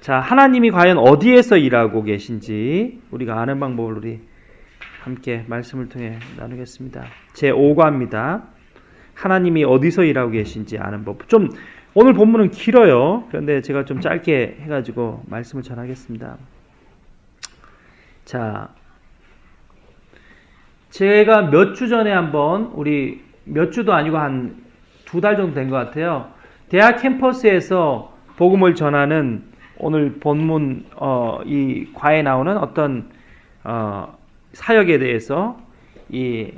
자, 하나님이 과연 어디에서 일하고 계신지 우리가 아는 방법을 우리 함께 말씀을 통해 나누겠습니다. 제5과입니다. 하나님이 어디서 일하고 계신지 아는 법. 좀 오늘 본문은 길어요. 그런데 제가 좀 짧게 해가지고 말씀을 전하겠습니다. 자, 제가 몇 주 전에 한번 우리 몇 주도 아니고 한 2달 정도 된 것 같아요. 대학 캠퍼스에서 복음을 전하는 오늘 본문 이 과에 나오는 어떤 사역에 대해서 이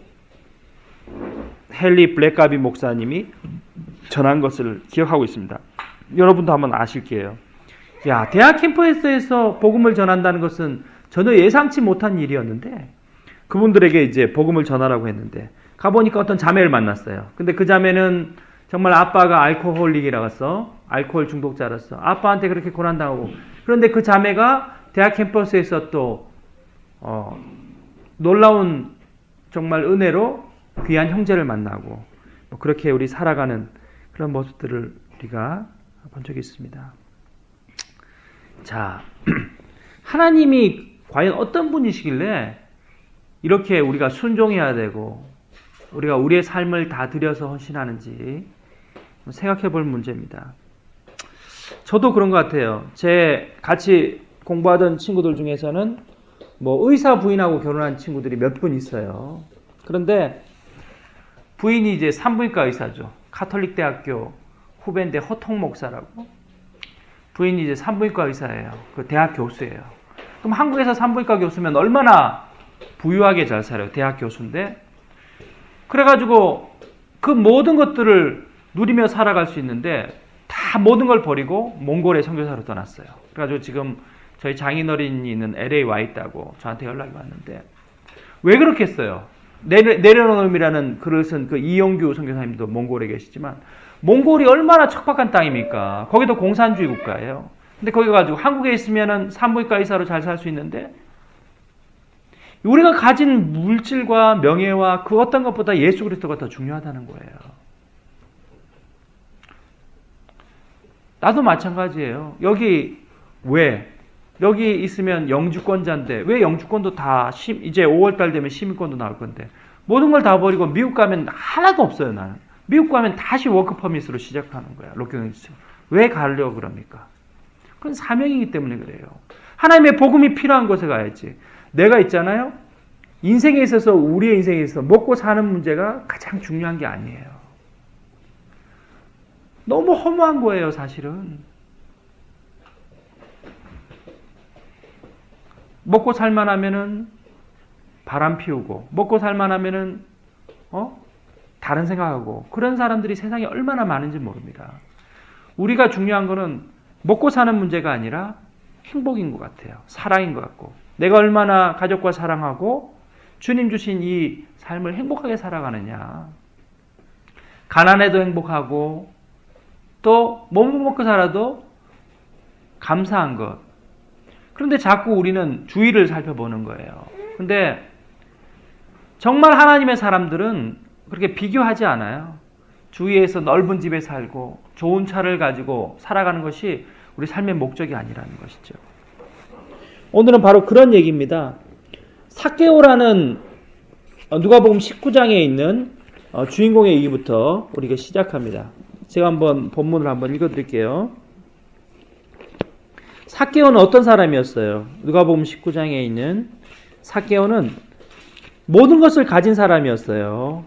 헨리 블랙가비 목사님이 전한 것을 기억하고 있습니다. 여러분도 한번 아실 거예요. 야, 대학 캠퍼스에서 복음을 전한다는 것은 전혀 예상치 못한 일이었는데 그분들에게 이제 복음을 전하라고 했는데 가보니까 어떤 자매를 만났어요. 근데 그 자매는 정말 아빠가 알코올릭이라서 알코올 중독자라서 아빠한테 그렇게 고난당하고, 그런데 그 자매가 대학 캠퍼스에서 또 놀라운 정말 은혜로 귀한 형제를 만나고 그렇게 우리 살아가는 그런 모습들을 우리가 본 적이 있습니다. 자, 하나님이 과연 어떤 분이시길래 이렇게 우리가 순종해야 되고 우리가 우리의 삶을 다 들여서 헌신하는지 생각해 볼 문제입니다. 저도 그런 것 같아요. 제 같이 공부하던 친구들 중에서는 뭐 의사 부인하고 결혼한 친구들이 몇 분 있어요. 그런데 부인이 이제 산부인과 의사죠. 카톨릭 대학교 후배인데 허통 목사라고. 부인이 이제 산부인과 의사예요. 그 대학 교수예요. 그럼 한국에서 산부인과 교수면 얼마나 부유하게 잘 살아요. 대학 교수인데. 그래가지고 그 모든 것들을 누리며 살아갈 수 있는데 다 모든 걸 버리고 몽골에 선교사로 떠났어요. 그래가지고 지금 저희 장인어른이 있는 LA 와 있다고 저한테 연락이 왔는데 왜 그렇게 했어요? 내려놓음이라는 글을 쓴 그 이용규 선교사님도 몽골에 계시지만 몽골이 얼마나 척박한 땅입니까? 거기도 공산주의 국가예요. 근데 거기 가지고 한국에 있으면은 산부인과 의사로 잘 살 수 있는데 우리가 가진 물질과 명예와 그 어떤 것보다 예수 그리스도가 더 중요하다는 거예요. 나도 마찬가지예요. 여기 있으면 영주권자인데 왜 영주권도 다 이제 5월달 되면 시민권도 나올 건데 모든 걸 다 버리고 미국 가면 하나도 없어요. 나는 미국 가면 다시 워크퍼밋으로 시작하는 거야. 로켓 왜 가려고 그럽니까? 그건 사명이기 때문에 그래요. 하나님의 복음이 필요한 곳에 가야지. 내가 있잖아요. 인생에 있어서 우리의 인생에 있어서 먹고 사는 문제가 가장 중요한 게 아니에요. 너무 허무한 거예요, 사실은. 먹고 살만하면은 바람 피우고, 먹고 살만하면은 다른 생각하고, 그런 사람들이 세상에 얼마나 많은지 모릅니다. 우리가 중요한 거는 먹고 사는 문제가 아니라 행복인 것 같아요. 사랑인 것 같고, 내가 얼마나 가족과 사랑하고 주님 주신 이 삶을 행복하게 살아가느냐. 가난해도 행복하고 또 못 먹고 살아도 감사한 것. 그런데 자꾸 우리는 주위를 살펴보는 거예요. 그런데 정말 하나님의 사람들은 그렇게 비교하지 않아요. 주위에서 넓은 집에 살고 좋은 차를 가지고 살아가는 것이 우리 삶의 목적이 아니라는 것이죠. 오늘은 바로 그런 얘기입니다. 삭개오라는 누가복음 19장에 있는 주인공의 얘기부터 우리가 시작합니다. 제가 한번 본문을 한번 읽어드릴게요. 삭개오는 어떤 사람이었어요? 누가복음 19장에 있는 삭개오는 모든 것을 가진 사람이었어요.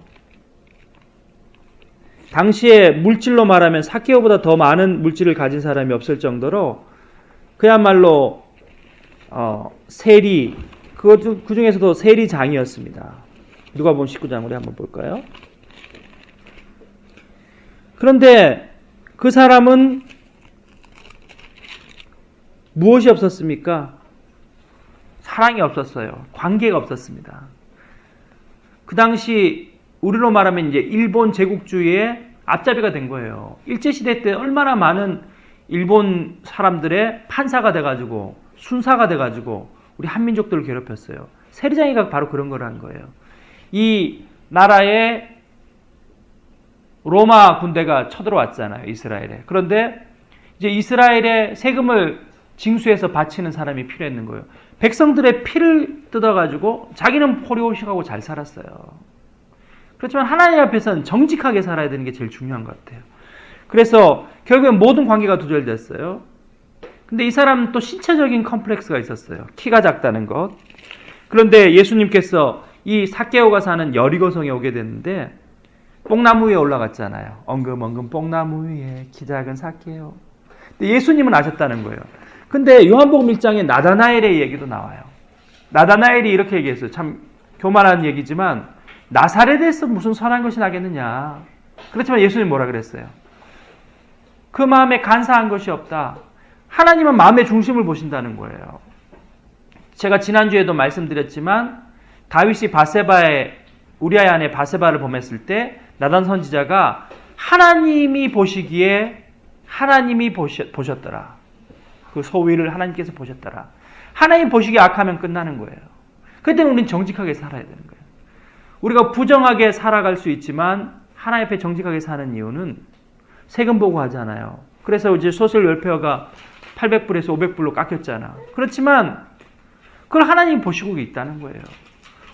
당시에 물질로 말하면 삭개오보다 더 많은 물질을 가진 사람이 없을 정도로 그야말로 세리, 그 중에서도 세리장이었습니다. 누가복음 19장 우리 한번 볼까요? 그런데 그 사람은 무엇이 없었습니까? 사랑이 없었어요. 관계가 없었습니다. 그 당시 우리로 말하면 이제 일본 제국주의의 앞잡이가 된 거예요. 일제시대 때 얼마나 많은 일본 사람들의 판사가 돼가지고 순사가 돼가지고 우리 한민족들을 괴롭혔어요. 세리장이가 바로 그런 걸 한 거예요. 이 나라에 로마 군대가 쳐들어왔잖아요. 이스라엘에. 그런데 이제 이스라엘의 세금을 징수해서 바치는 사람이 필요했는 거예요. 백성들의 피를 뜯어가지고 자기는 포리오식하고 잘 살았어요. 그렇지만 하나님 앞에서는 정직하게 살아야 되는 게 제일 중요한 것 같아요. 그래서 결국엔 모든 관계가 두절됐어요. 근데 이 사람은 또 신체적인 컴플렉스가 있었어요. 키가 작다는 것. 그런데 예수님께서 이 삭개오가 사는 여리고성에 오게 됐는데 뽕나무 위에 올라갔잖아요. 엉금엉금 뽕나무 위에 키 작은 삭개오. 근데 예수님은 아셨다는 거예요. 근데 요한복음 1장에 나다나엘의 얘기도 나와요. 나다나엘이 이렇게 얘기했어요. 참 교만한 얘기지만 나사렛에서 무슨 선한 것이 나겠느냐. 그렇지만 예수님 뭐라 그랬어요? 그 마음에 간사한 것이 없다. 하나님은 마음의 중심을 보신다는 거예요. 제가 지난주에도 말씀드렸지만 다윗이 우리아의 아내 바세바를 범했을 때 나단 선지자가 하나님이 보시기에 하나님이 보셨더라. 그 소위를 하나님께서 보셨더라. 하나님 보시기에 악하면 끝나는 거예요. 그때는 우리는 정직하게 살아야 되는 거예요. 우리가 부정하게 살아갈 수 있지만 하나님 앞에 정직하게 사는 이유는 세금 보고 하잖아요. 그래서 이제 소셜 웰페어가 800불에서 500불로 깎였잖아. 그렇지만 그걸 하나님 보시고 있다는 거예요.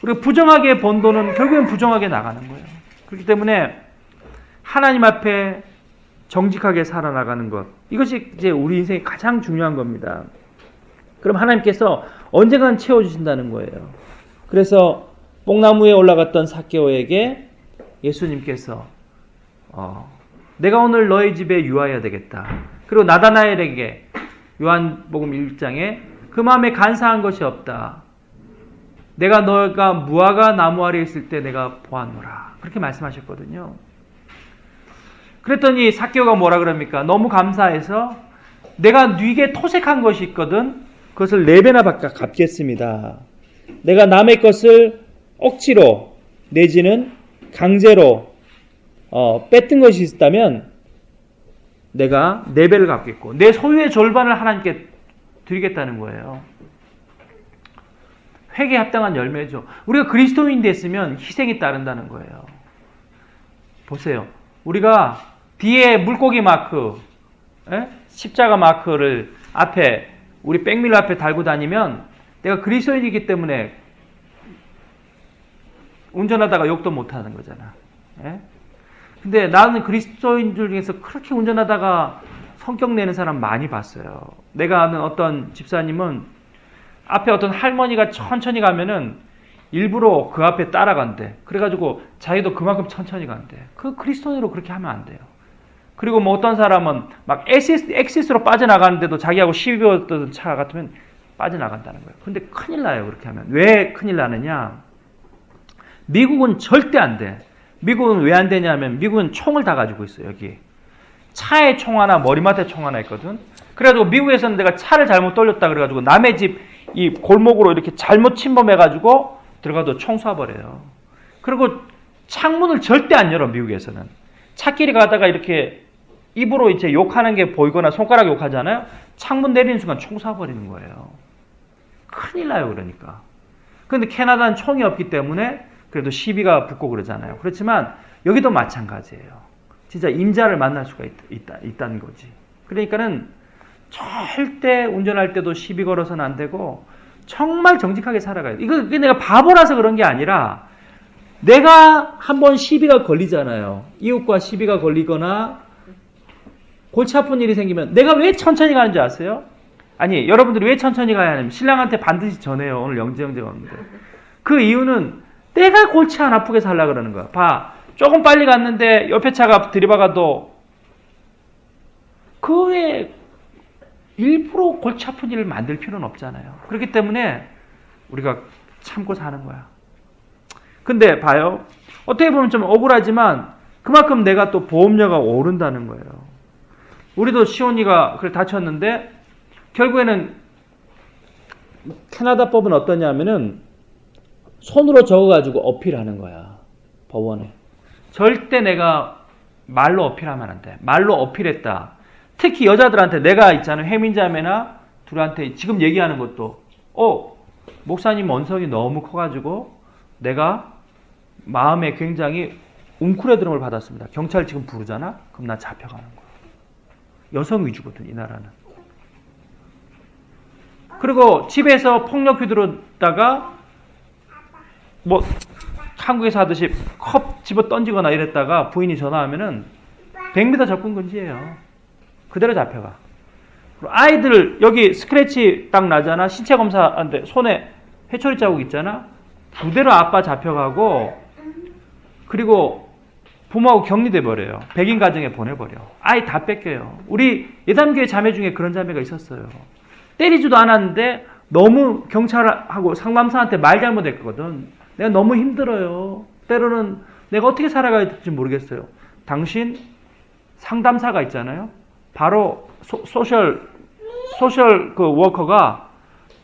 우리가 부정하게 번 돈은 결국엔 부정하게 나가는 거예요. 그렇기 때문에 하나님 앞에 정직하게 살아나가는 것, 이것이 이제 우리 인생의 가장 중요한 겁니다. 그럼 하나님께서 언젠간 채워주신다는 거예요. 그래서 뽕나무에 올라갔던 삭개오에게 예수님께서 내가 오늘 너희 집에 유하여야 되겠다. 그리고 나다나엘에게 요한복음 1장에 그 마음에 간사한 것이 없다. 너가 무화과 나무 아래에 있을 때 내가 보았노라. 그렇게 말씀하셨거든요. 그랬더니 삭개오가 뭐라 그럽니까? 너무 감사해서 내가 네게 토색한 것이 있거든. 그것을 4배나 갚겠습니다. 내가 남의 것을 억지로 내지는 강제로 뺏은 것이 있다면 내가 4배를 갚겠고 내 소유의 절반을 하나님께 드리겠다는 거예요. 회개에 합당한 열매죠. 우리가 그리스도인 됐으면 희생이 따른다는 거예요. 보세요. 우리가 뒤에 물고기 마크, 십자가 마크를 앞에 우리 백밀러 앞에 달고 다니면 내가 그리스도인이기 때문에 운전하다가 욕도 못하는 거잖아. 근데 나는 그리스도인들 중에서 그렇게 운전하다가 성격 내는 사람 많이 봤어요. 내가 아는 어떤 집사님은 앞에 어떤 할머니가 천천히 가면은 일부러 그 앞에 따라간대. 그래가지고 자기도 그만큼 천천히 간대. 그 그리스도인으로 그렇게 하면 안 돼요. 그리고 뭐 어떤 사람은 막 엑시스로 빠져나가는데도 자기하고 시비 걸었던 차 같으면 빠져나간다는 거예요. 근데 큰일 나요. 그렇게 하면. 왜 큰일 나느냐? 미국은 절대 안 돼. 미국은 왜 안 되냐면 미국은 총을 다 가지고 있어요. 여기. 차에 총 하나, 머리맡에 총 하나 있거든. 그래가지고 미국에서는 내가 차를 잘못 돌렸다 그래가지고 남의 집 이 골목으로 이렇게 잘못 침범해가지고 들어가도 총 쏴버려요. 그리고 창문을 절대 안 열어, 미국에서는. 차끼리 가다가 이렇게 입으로 이제 욕하는 게 보이거나 손가락 욕하잖아요. 창문 내리는 순간 총 쏴버리는 거예요. 큰일 나요, 그러니까. 그런데 캐나다는 총이 없기 때문에 그래도 시비가 붙고 그러잖아요. 그렇지만 여기도 마찬가지예요. 진짜 인자를 만날 수가 있다는 거지. 그러니까는 절대 운전할 때도 시비 걸어서는 안 되고 정말 정직하게 살아가야 돼. 이거 내가 바보라서 그런 게 아니라 내가 한번 시비가 걸리잖아요. 이웃과 시비가 걸리거나 골치 아픈 일이 생기면 내가 왜 천천히 가는지 아세요? 아니, 여러분들이 왜 천천히 가야 하냐면 신랑한테 반드시 전해요. 오늘 영재가 왔는데. 그 이유는 내가 골치 안 아프게 살려고 그러는 거야. 봐. 조금 빨리 갔는데 옆에 차가 들이박아도 그 외에 일부러 골치 아픈 일을 만들 필요는 없잖아요. 그렇기 때문에 우리가 참고 사는 거야. 근데 봐요. 어떻게 보면 좀 억울하지만 그만큼 내가 또 보험료가 오른다는 거예요. 우리도 시온이가 그래 다쳤는데 결국에는 캐나다법은 어떠냐면은 손으로 적어가지고 어필하는 거야. 법원에. 절대 내가 말로 어필하면 안 돼. 말로 어필했다. 특히 여자들한테 내가 있잖아요. 해민자매나 둘한테 지금 얘기하는 것도 목사님 언성이 너무 커가지고 내가 마음에 굉장히 웅크레드는 걸 받았습니다. 경찰 지금 부르잖아? 그럼 나 잡혀가는 거야. 여성 위주거든, 이 나라는. 그리고 집에서 폭력 휘두르다가 뭐 한국에서 하듯이 컵 집어 던지거나 이랬다가 부인이 전화하면은 100m 접근 금지예요. 그대로 잡혀가. 아이들 여기 스크래치 딱 나잖아. 신체 검사한테 손에 회초리 자국 있잖아. 그대로 아빠 잡혀가고 그리고 부모하고 격리돼 버려요. 백인 가정에 보내버려. 아이 다 뺏겨요. 우리 예담교회 자매 중에 그런 자매가 있었어요. 때리지도 않았는데 너무 경찰하고 상담사한테 말 잘못했거든. 내가 너무 힘들어요. 때로는 내가 어떻게 살아가야 될지 모르겠어요. 당신 상담사가 있잖아요. 바로 소셜 그 워커가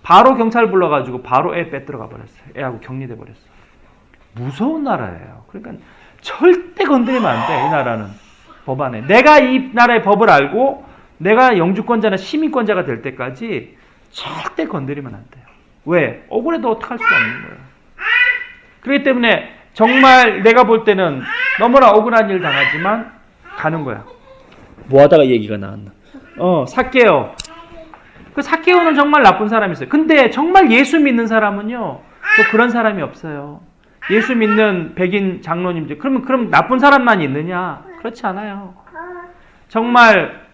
바로 경찰 불러가지고 바로 애 빼들어가 버렸어요. 애하고 격리돼 버렸어요. 무서운 나라예요. 그러니까 절대 건드리면 안 돼. 이 나라는 법안에. 내가 이 나라의 법을 알고 내가 영주권자나 시민권자가 될 때까지 절대 건드리면 안 돼요. 왜? 억울해도 어떡할 수가 없는 거예요. 그렇기 때문에 정말 내가 볼 때는 너무나 억울한 일 당하지만 가는 거야. 뭐 하다가 얘기가 나왔나? 삭개오. 그 삭개오는 정말 나쁜 사람이었어요. 근데 정말 예수 믿는 사람은요, 또 그런 사람이 없어요. 예수 믿는 백인 장로님들, 그럼 나쁜 사람만 있느냐? 그렇지 않아요. 정말,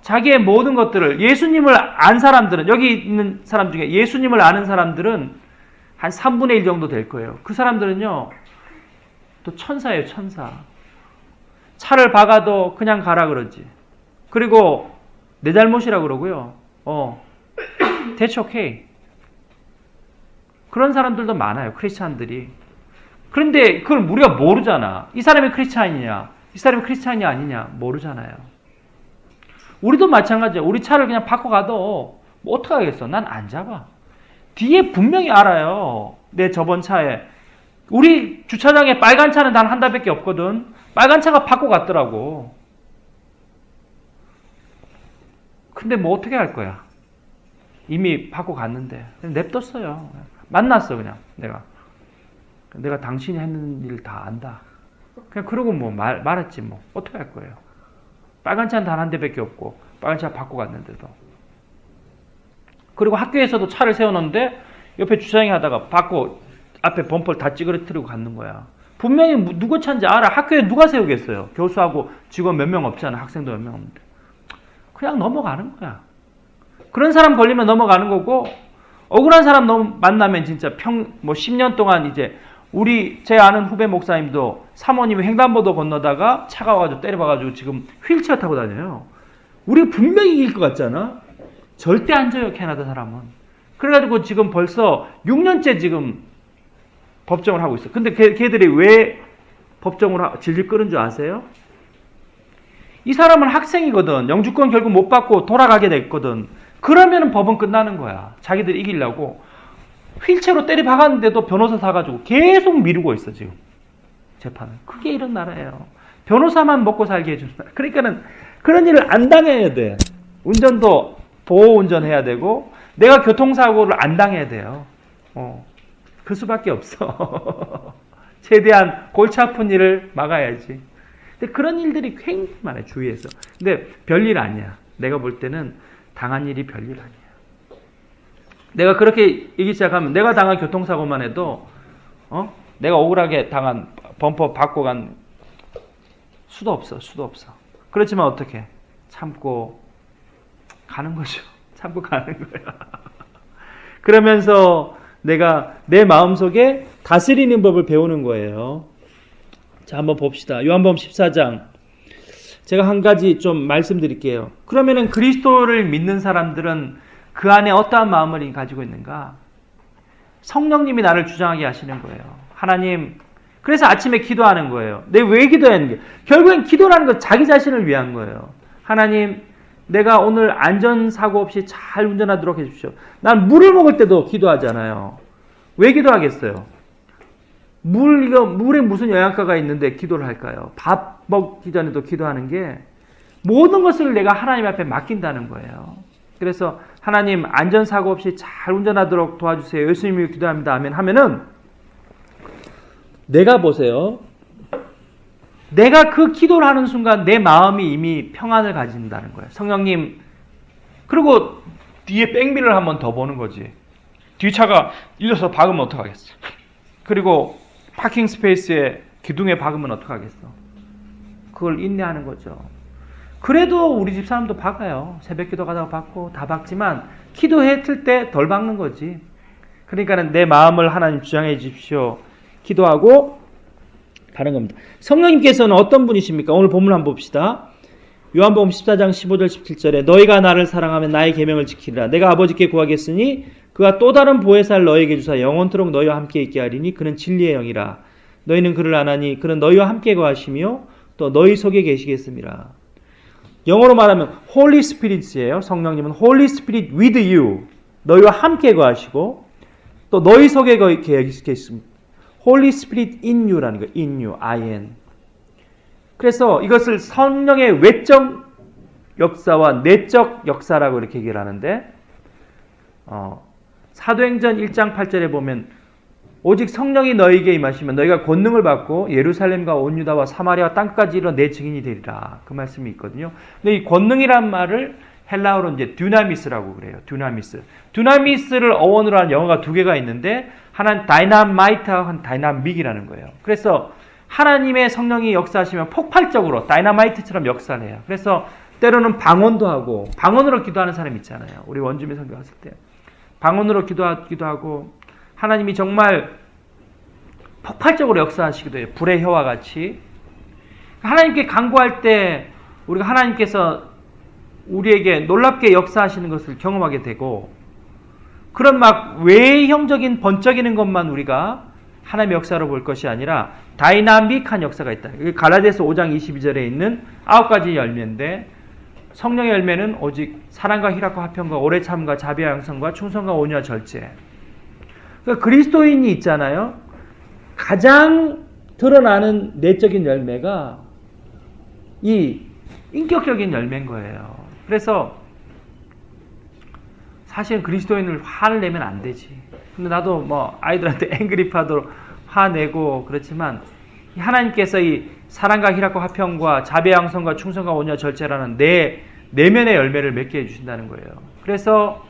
자기의 모든 것들을, 예수님을 안 사람들은, 여기 있는 사람 중에 예수님을 아는 사람들은 한 3분의 1 정도 될 거예요. 그 사람들은요, 또 천사예요, 천사. 차를 박아도 그냥 가라 그러지. 그리고 내 잘못이라고 그러고요. That's okay. 그런 사람들도 많아요. 크리스찬들이. 그런데 그걸 우리가 모르잖아. 이 사람이 크리스찬이냐, 이 사람이 크리스찬이 아니냐 모르잖아요. 우리도 마찬가지야. 우리 차를 그냥 바꿔가도 뭐 어떡하겠어. 난 안 잡아. 뒤에 분명히 알아요. 내 저번 차에. 우리 주차장에 빨간 차는 단 한 달밖에 없거든. 빨간 차가 바꿔 갔더라고. 근데 뭐 어떻게 할 거야? 이미 바꿔 갔는데. 냅뒀어요. 만났어 그냥 내가 당신이 했는 일 다 안다. 그냥 그러고 뭐 말했지 뭐. 어떻게 할 거예요? 빨간 차는 단 한 대밖에 없고 빨간 차 바꿔 갔는데도. 그리고 학교에서도 차를 세워놓는데 옆에 주차장에 하다가 바꿔 앞에 범퍼를 다 찌그러뜨리고 갔는 거야. 분명히 누구 차인지 알아. 학교에 누가 세우겠어요? 교수하고 직원 몇 명 없잖아. 학생도 몇 명 없는데. 그냥 넘어가는 거야. 그런 사람 걸리면 넘어가는 거고, 억울한 사람 만나면 진짜 10년 동안 이제, 제 아는 후배 목사님도 사모님이 횡단보도 건너다가 차가 와가지고 때려봐가지고 지금 휠체어 타고 다녀요. 우리 분명히 이길 것 같잖아? 절대 안 져요, 캐나다 사람은. 그래가지고 지금 벌써 6년째 지금 법정을 하고 있어. 근데 걔들이 왜 법정을 질질 끄는 줄 아세요? 이 사람은 학생이거든. 영주권 결국 못 받고 돌아가게 됐거든. 그러면 법은 끝나는 거야. 자기들 이기려고. 휠체어로 때려 박았는데도 변호사 사가지고 계속 미루고 있어, 지금. 재판을. 그게 이런 나라예요. 변호사만 먹고 살게 해주는 나라. 그러니까는 그런 일을 안 당해야 돼. 운전도 보호 운전해야 되고, 내가 교통사고를 안 당해야 돼요. 그 수밖에 없어. 최대한 골치 아픈 일을 막아야지. 근데 그런 일들이 굉장히 많아요, 주위에서. 근데 별일 아니야. 내가 볼 때는 당한 일이 별일 아니야. 내가 그렇게 얘기 시작하면 내가 당한 교통사고만 해도 내가 억울하게 당한 범퍼 받고 간 수도 없어. 그렇지만 어떻게? 참고 가는 거죠. 참고 가는 거야. 그러면서 내가 내 마음속에 다스리는 법을 배우는 거예요. 자, 한번 봅시다. 요한복음 14장. 제가 한 가지 좀 말씀드릴게요. 그러면은 그리스도를 믿는 사람들은 그 안에 어떠한 마음을 가지고 있는가? 성령님이 나를 주장하게 하시는 거예요. 하나님, 그래서 아침에 기도하는 거예요. 내가 왜 기도하는 게? 결국엔 기도라는 건 자기 자신을 위한 거예요. 하나님, 내가 오늘 안전사고 없이 잘 운전하도록 해주십시오. 난 물을 먹을 때도 기도하잖아요. 왜 기도하겠어요? 물에 무슨 영양가가 있는데 기도를 할까요? 밥 먹기 전에도 기도하는 게 모든 것을 내가 하나님 앞에 맡긴다는 거예요. 그래서 하나님 안전사고 없이 잘 운전하도록 도와주세요. 예수님이 기도합니다. 아멘 하면은 내가 보세요. 내가 그 기도를 하는 순간 내 마음이 이미 평안을 가진다는 거예요. 성령님, 그리고 뒤에 백미러를 한번 더 보는 거지. 뒤차가 일려서 박으면 어떡하겠어. 그리고 파킹 스페이스에 기둥에 박으면 어떡하겠어. 그걸 인내하는 거죠. 그래도 우리 집 사람도 박아요. 새벽 기도 가다가 박고 다 박지만 기도했을 때 덜 박는 거지. 그러니까는 내 마음을 하나님 주장해 주십시오. 기도하고 가는 겁니다. 성령님께서는 어떤 분이십니까? 오늘 본문 한번 봅시다. 요한복음 14장 15절 17절에 너희가 나를 사랑하면 나의 계명을 지키리라. 내가 아버지께 구하겠으니 그가 또 다른 보혜사를 너희에게 주사 영원토록 너희와 함께 있게 하리니 그는 진리의 영이라. 너희는 그를 아나니 그는 너희와 함께 거하시며 또 너희 속에 계시겠습니다. 영어로 말하면 Holy Spirit이에요. 성령님은 Holy Spirit with you. 너희와 함께 거하시고 또 너희 속에 계시겠습니다. Holy Spirit in you라는 거예요. in you, in. 그래서 이것을 성령의 외적 역사와 내적 역사라고 이렇게 얘기를 하는데 사도행전 1장 8절에 보면 오직 성령이 너희에게 임하시면 너희가 권능을 받고 예루살렘과 온 유다와 사마리아 땅까지 이르러 내 증인이 되리라. 그 말씀이 있거든요. 근데 이 권능이란 말을 헬라어로 이제 듀나미스라고 그래요. 듀나미스. 듀나미스를 어원으로 한 영어가 두 개가 있는데 하나는 다이나마이트하고 한 다이나믹이라는 거예요. 그래서 하나님의 성령이 역사하시면 폭발적으로 다이나마이트처럼 역사를 해요. 그래서 때로는 방언도 하고 방언으로 기도하는 사람 있잖아요. 우리 원주민 선교 갔을 때 방언으로 기도하기도 하고 하나님이 정말 폭발적으로 역사하시기도 해요. 불의 혀와 같이. 하나님께 간구할 때 우리가 하나님께서 우리에게 놀랍게 역사하시는 것을 경험하게 되고 그런 막 외형적인 번쩍이는 것만 우리가 하나님의 역사로 볼 것이 아니라 다이나믹한 역사가 있다. 갈라디아서 5장 22절에 있는 9가지 열매인데 성령의 열매는 오직 사랑과 희락과 화평과 오래 참과 자비와 양성과 충성과 온유와 절제. 그러니까 그리스도인이 있잖아요. 가장 드러나는 내적인 열매가 이 인격적인 열매인 거예요. 그래서 사실은 그리스도인을 화를 내면 안 되지. 근데 나도 뭐 아이들한테 앵그리파도 화내고 그렇지만 하나님께서 이 사랑과 희락과 화평과 자비 양성과 충성과 온유와 절제라는 내면의 열매를 맺게 해주신다는 거예요. 그래서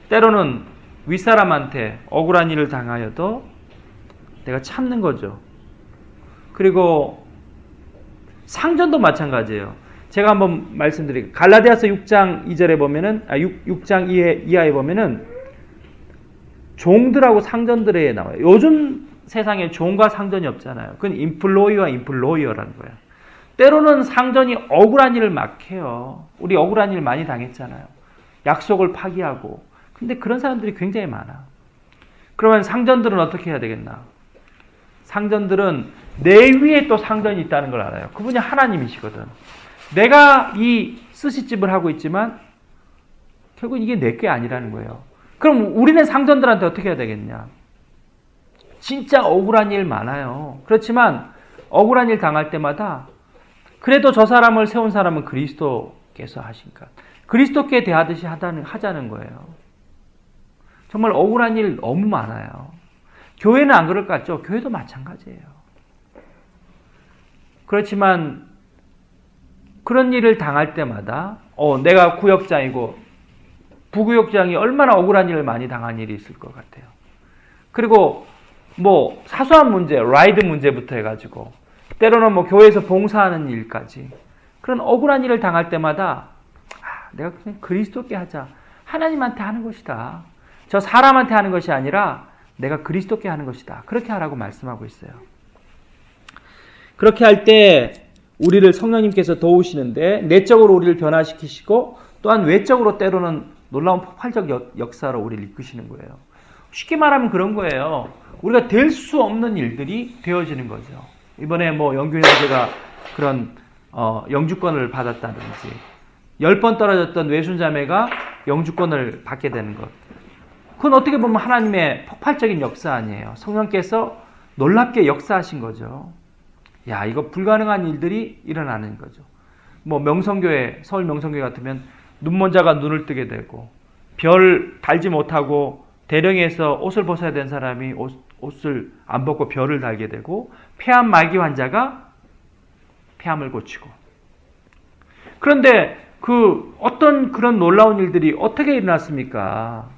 때로는 윗사람한테 억울한 일을 당하여도 내가 참는 거죠. 그리고 상전도 마찬가지예요. 제가 한번 말씀드릴게요. 갈라디아서 6장 2절에 보면은 6장 이하에 보면은 종들하고 상전들에 나와요. 요즘 세상에 종과 상전이 없잖아요. 그건 인플로이와 인플로이어라는 거예요. 때로는 상전이 억울한 일을 막 해요. 우리 억울한 일 많이 당했잖아요. 약속을 파기하고. 근데 그런 사람들이 굉장히 많아. 그러면 상전들은 어떻게 해야 되겠나? 상전들은 내 위에 또 상전이 있다는 걸 알아요. 그분이 하나님이시거든. 내가 이 스시집을 하고 있지만 결국 이게 내 게 아니라는 거예요. 그럼 우리는 상전들한테 어떻게 해야 되겠냐? 진짜 억울한 일 많아요. 그렇지만 억울한 일 당할 때마다 그래도 저 사람을 세운 사람은 그리스도께서 하신가. 그리스도께 대하듯이 하자는 거예요. 정말 억울한 일 너무 많아요. 교회는 안 그럴 것 같죠? 교회도 마찬가지예요. 그렇지만 그런 일을 당할 때마다 내가 구역장이고 부구역장이 얼마나 억울한 일을 많이 당한 일이 있을 것 같아요. 그리고 뭐 사소한 문제, 라이드 문제부터 해가지고 때로는 뭐 교회에서 봉사하는 일까지 그런 억울한 일을 당할 때마다 내가 그냥 그리스도께 하자. 하나님한테 하는 것이다. 저 사람한테 하는 것이 아니라 내가 그리스도께 하는 것이다. 그렇게 하라고 말씀하고 있어요. 그렇게 할 때 우리를 성령님께서 도우시는데 내적으로 우리를 변화시키시고 또한 외적으로 때로는 놀라운 폭발적 역사로 우리를 이끄시는 거예요. 쉽게 말하면 그런 거예요. 우리가 될 수 없는 일들이 되어지는 거죠. 이번에 뭐 영균 형제가 그런 영주권을 받았다든지 10번 떨어졌던 외순자매가 영주권을 받게 되는 것. 그건 어떻게 보면 하나님의 폭발적인 역사 아니에요. 성령께서 놀랍게 역사하신 거죠. 야, 이거 불가능한 일들이 일어나는 거죠. 뭐 명성교회, 서울 명성교회 같으면 눈먼 자가 눈을 뜨게 되고 별 달지 못하고 대령에서 옷을 벗어야 된 사람이 옷을 안 벗고 별을 달게 되고 폐암 말기 환자가 폐암을 고치고. 그런데 어떤 그런 놀라운 일들이 어떻게 일어났습니까?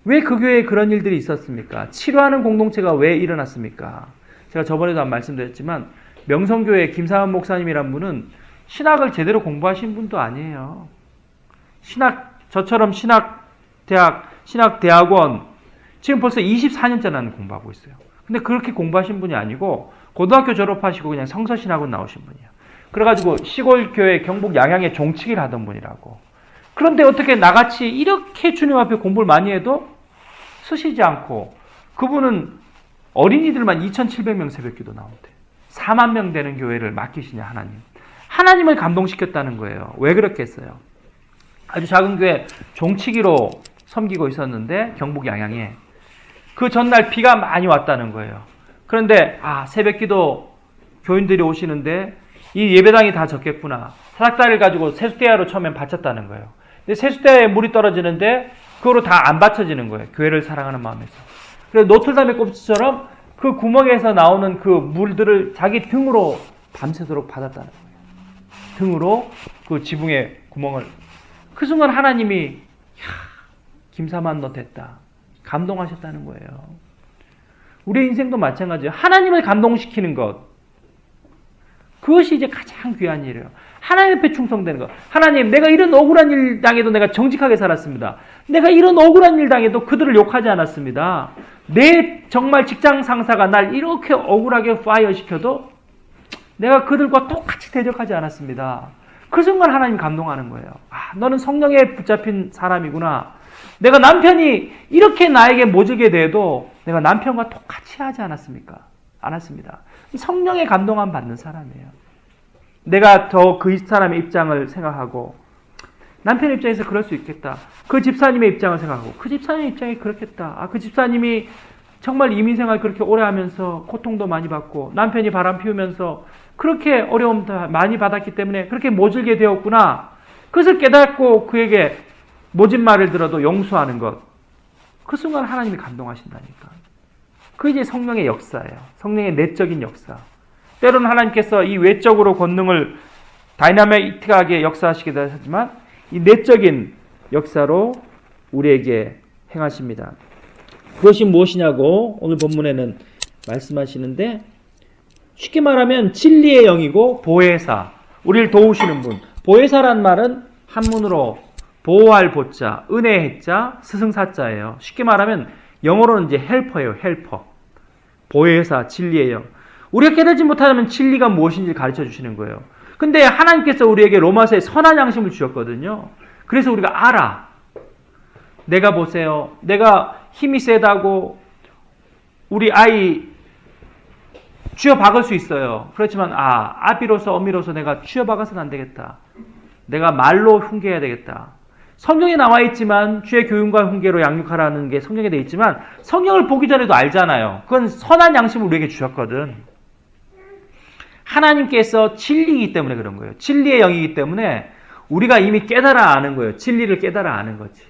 왜 그 교회에 그런 일들이 있었습니까? 치료하는 공동체가 왜 일어났습니까? 제가 저번에도 말씀드렸지만 명성교회 김사은 목사님이란 분은 신학을 제대로 공부하신 분도 아니에요. 저처럼 신학대학원 지금 벌써 24년째 나는 공부하고 있어요. 근데 그렇게 공부하신 분이 아니고 고등학교 졸업하시고 그냥 성서신학원 나오신 분이에요. 그래가지고 시골 교회 경북 양양에 종치기를 하던 분이라고. 그런데 어떻게 나같이 이렇게 주님 앞에 공부를 많이 해도 쓰시지 않고 그분은 어린이들만 2,700명 새벽기도 나온대. 4만 명 되는 교회를 맡기시냐 하나님. 하나님을 감동시켰다는 거예요. 왜 그렇겠어요? 아주 작은 교회 종치기로 섬기고 있었는데 경북 양양에 그 전날 비가 많이 왔다는 거예요. 그런데 새벽기도 교인들이 오시는데 이 예배당이 다 젖겠구나. 사닥다리를 가지고 세숫대야로 처음엔 받쳤다는 거예요. 근데 세숫대야에 물이 떨어지는데 그거로 다 안 받쳐지는 거예요. 교회를 사랑하는 마음에서. 그래서 노틀담의 꼽지처럼 그 구멍에서 나오는 그 물들을 자기 등으로 밤새도록 받았다는 거예요. 등으로 그 지붕의 구멍을. 그 순간 하나님이 김사만 너 됐다. 감동하셨다는 거예요. 우리의 인생도 마찬가지예요. 하나님을 감동시키는 것. 그것이 이제 가장 귀한 일이에요. 하나님 앞에 충성되는 것. 하나님, 내가 이런 억울한 일 당해도 내가 정직하게 살았습니다. 내가 이런 억울한 일 당해도 그들을 욕하지 않았습니다. 내 정말 직장 상사가 날 이렇게 억울하게 파이어 시켜도 내가 그들과 똑같이 대적하지 않았습니다. 그 순간 하나님 감동하는 거예요. 너는 성령에 붙잡힌 사람이구나. 내가 남편이 이렇게 나에게 모질게 돼도 내가 남편과 똑같이 하지 않았습니까? 않았습니다. 성령의 감동함 받는 사람이에요. 내가 그 사람의 입장을 생각하고 남편 입장에서 그럴 수 있겠다. 그 집사님의 입장을 생각하고 그 집사님의 입장이 그렇겠다. 그 집사님이 정말 이민생활 그렇게 오래 하면서 고통도 많이 받고 남편이 바람 피우면서 그렇게 어려움도 많이 받았기 때문에 그렇게 모질게 되었구나. 그것을 깨닫고 그에게 모진 말을 들어도 용서하는 것. 그 순간 하나님이 감동하신다니까. 그게 이제 성령의 역사예요. 성령의 내적인 역사. 때로는 하나님께서 이 외적으로 권능을 다이나믹하게 역사하시기도 하지만 이 내적인 역사로 우리에게 행하십니다. 그것이 무엇이냐고 오늘 본문에는 말씀하시는데 쉽게 말하면 진리의 영이고 보혜사, 우리를 도우시는 분. 보혜사란 말은 한문으로 보호할 보자, 은혜의 해자, 스승사자예요. 쉽게 말하면 영어로는 이제 헬퍼예요. 헬퍼. 보혜사, 진리의 영. 우리가 깨닫지 못하면 진리가 무엇인지 가르쳐 주시는 거예요. 근데 하나님께서 우리에게 로마서에 선한 양심을 주셨거든요. 그래서 우리가 알아. 내가 보세요. 내가 힘이 세다고 우리 아이 쥐어박을 수 있어요. 그렇지만 아비로서 어미로서 내가 쥐어박아서는 안 되겠다. 내가 말로 훈계해야 되겠다. 성경에 나와 있지만 주의 교훈과 훈계로 양육하라는 게 성경에 되어 있지만 성경을 보기 전에도 알잖아요. 그건 선한 양심을 우리에게 주셨거든. 하나님께서 진리이기 때문에 그런 거예요. 진리의 영이기 때문에 우리가 이미 깨달아 아는 거예요. 진리를 깨달아 아는 거지.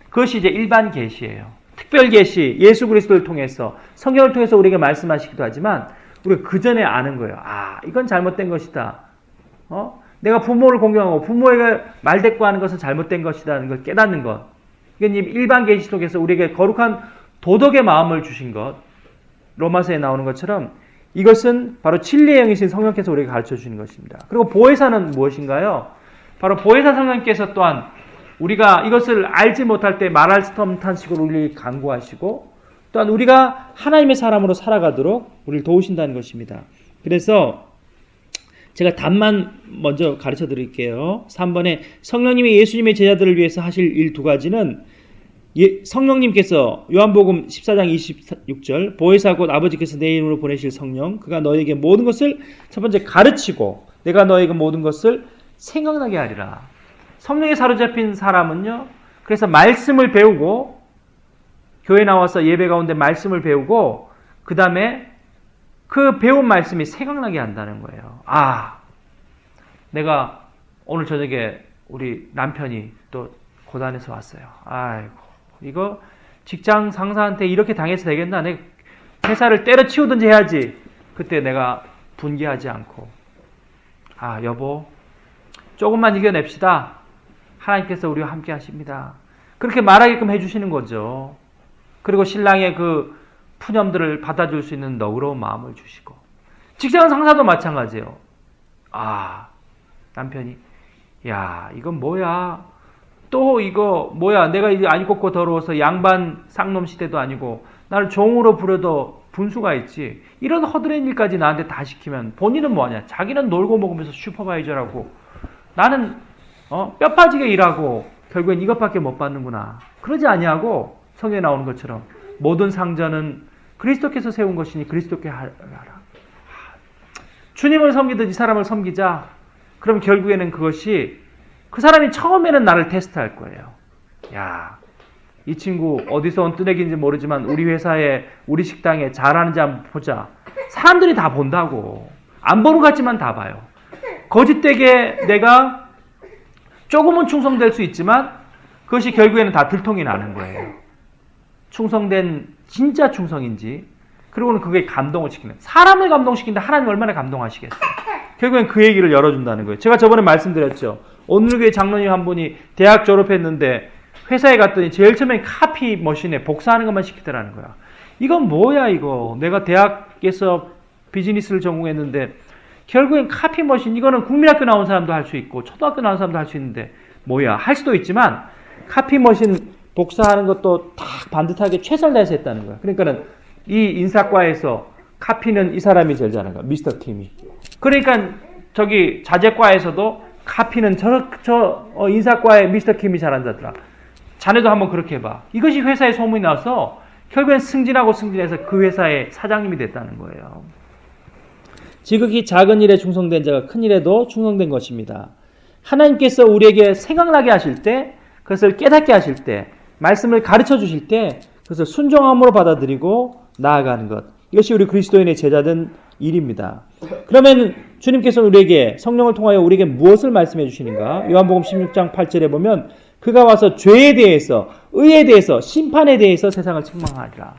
그것이 이제 일반 계시예요. 특별 계시, 예수 그리스도를 통해서 성경을 통해서 우리에게 말씀하시기도 하지만 우리가 그 전에 아는 거예요. 이건 잘못된 것이다. 내가 부모를 공경하고 부모에게 말대꾸하는 것은 잘못된 것이라는 걸 깨닫는 것. 이건 일반 계시 속에서 우리에게 거룩한 도덕의 마음을 주신 것. 로마서에 나오는 것처럼 이것은 바로 진리의 영이신 성령께서 우리에게 가르쳐 주시는 것입니다. 그리고 보혜사는 무엇인가요? 바로 보혜사 성령께서 또한 우리가 이것을 알지 못할 때 말할 수 없는 식으로 우리를 강구하시고 또한 우리가 하나님의 사람으로 살아가도록 우리를 도우신다는 것입니다. 그래서 제가 답만 먼저 가르쳐 드릴게요. 3번에 성령님이 예수님의 제자들을 위해서 하실 일 두 가지는 성령님께서 요한복음 14장 26절 보혜사 곧 아버지께서 내 이름으로 보내실 성령 그가 너에게 모든 것을 첫 번째 가르치고 내가 너에게 모든 것을 생각나게 하리라. 성령에 사로잡힌 사람은요. 그래서 말씀을 배우고 교회 나와서 예배 가운데 말씀을 배우고 그 다음에 그 배운 말씀이 생각나게 한다는 거예요. 내가 오늘 저녁에 우리 남편이 또 고단해서 왔어요. 이거 직장 상사한테 이렇게 당해서 되겠나? 내가 회사를 때려치우든지 해야지. 그때 내가 분개하지 않고 여보 조금만 이겨냅시다. 하나님께서 우리와 함께 하십니다. 그렇게 말하게끔 해주시는 거죠. 그리고 신랑의 그 푸념들을 받아줄 수 있는 너그러운 마음을 주시고, 직장 상사도 마찬가지예요. 남편이 야 이건 뭐야, 또 이거 뭐야, 내가 이제 안 입고 더러워서 양반 쌍놈 시대도 아니고 나를 종으로 부려도 분수가 있지, 이런 허드렛 일까지 나한테 다 시키면 본인은 뭐하냐, 자기는 놀고 먹으면서 슈퍼바이저라고, 나는 뼈 빠지게 일하고 결국엔 이것밖에 못 받는구나. 그러지 아니하고 성경에 나오는 것처럼 모든 상전은 그리스도께서 세운 것이니 그리스도께 하라. 주님을 섬기듯 이 사람을 섬기자. 그럼 결국에는 그것이, 그 사람이 처음에는 나를 테스트할 거예요. 야, 이 친구 어디서 온 뜨내기인지 모르지만 우리 회사에, 우리 식당에 잘하는지 한번 보자. 사람들이 다 본다고. 안 보는 것 같지만 다 봐요. 거짓되게 내가 조금은 충성될 수 있지만 그것이 결국에는 다 들통이 나는 거예요. 충성된 진짜 충성인지, 그리고는 그게 감동을 시키는, 사람을 감동시키는데 하나님 얼마나 감동하시겠어요. 결국엔 그 얘기를 열어준다는 거예요. 제가 저번에 말씀드렸죠. 오늘교회 장로님 한 분이 대학 졸업했는데 회사에 갔더니 제일 처음에 카피 머신에 복사하는 것만 시키더라는 거야. 이건 뭐야 이거. 내가 대학에서 비즈니스를 전공했는데 결국엔 카피 머신, 이거는 국민학교 나온 사람도 할 수 있고 초등학교 나온 사람도 할 수 있는데 뭐야, 할 수도 있지만 카피 머신 복사하는 것도 딱 반듯하게 최선을 다해서 했다는 거야. 그러니까는 이 인사과에서 카피는 이 사람이 제일 잘하는 거야. 미스터 킴이. 그러니까 저기 자재과에서도 카피는 인사과의 미스터 킴이 잘한다더라. 자네도 한번 그렇게 해봐. 이것이 회사에 소문이 나서 결국엔 승진하고 승진해서 그 회사의 사장님이 됐다는 거예요. 지극히 작은 일에 충성된 자가 큰 일에도 충성된 것입니다. 하나님께서 우리에게 생각나게 하실 때, 그것을 깨닫게 하실 때, 말씀을 가르쳐 주실 때 그것을 순종함으로 받아들이고 나아가는 것, 이것이 우리 그리스도인의 제자된 일입니다. 그러면 주님께서 우리에게, 성령을 통하여 우리에게 무엇을 말씀해 주시는가? 요한복음 16장 8절에 보면 그가 와서 죄에 대해서, 의에 대해서, 심판에 대해서 세상을 책망하리라.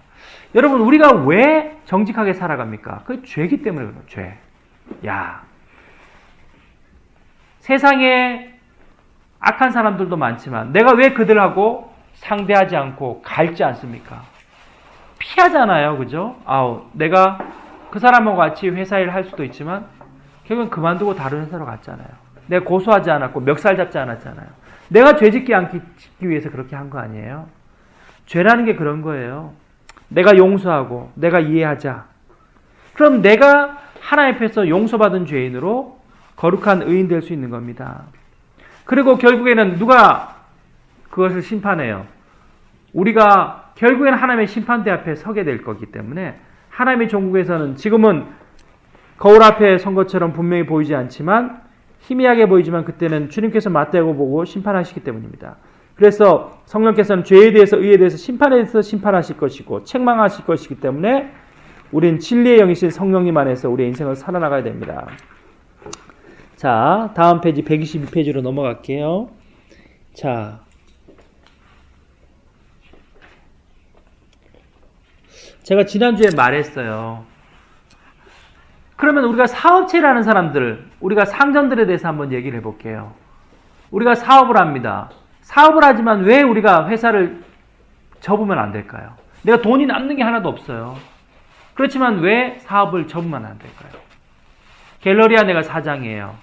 여러분, 우리가 왜 정직하게 살아갑니까? 그 죄기 때문에 그래요. 죄. 야, 세상에 악한 사람들도 많지만 내가 왜 그들하고 상대하지 않고 갈지 않습니까? 피하잖아요. 그죠? 내가 그 사람하고 같이 회사 일을 할 수도 있지만 결국은 그만두고 다른 회사로 갔잖아요. 내가 고소하지 않았고 멱살 잡지 않았잖아요. 내가 죄 짓기 않기 위해서 그렇게 한 거 아니에요? 죄라는 게 그런 거예요. 내가 용서하고 내가 이해하자. 그럼 내가 하나님 앞에서 용서받은 죄인으로 거룩한 의인 될 수 있는 겁니다. 그리고 결국에는 누가 그것을 심판해요? 우리가 결국에는 하나님의 심판대 앞에 서게 될 거기 때문에, 하나님의 종국에서는 지금은 거울 앞에 선 것처럼 분명히 보이지 않지만, 희미하게 보이지만 그때는 주님께서 맞대고 보고 심판하시기 때문입니다. 그래서 성령께서는 죄에 대해서, 의에 대해서, 심판에 대해서 심판하실 것이고 책망하실 것이기 때문에 우리는 진리의 영이신 성령님 안에서 우리의 인생을 살아나가야 됩니다. 자, 다음 페이지 122페이지로 넘어갈게요. 자, 제가 지난주에 말했어요. 그러면 우리가 사업체를 하는 사람들, 우리가 상전들에 대해서 한번 얘기를 해볼게요. 우리가 사업을 합니다. 사업을 하지만 왜 우리가 회사를 접으면 안 될까요? 내가 돈이 남는 게 하나도 없어요. 그렇지만 왜 사업을 접으면 안 될까요? 갤러리아 내가 사장이에요.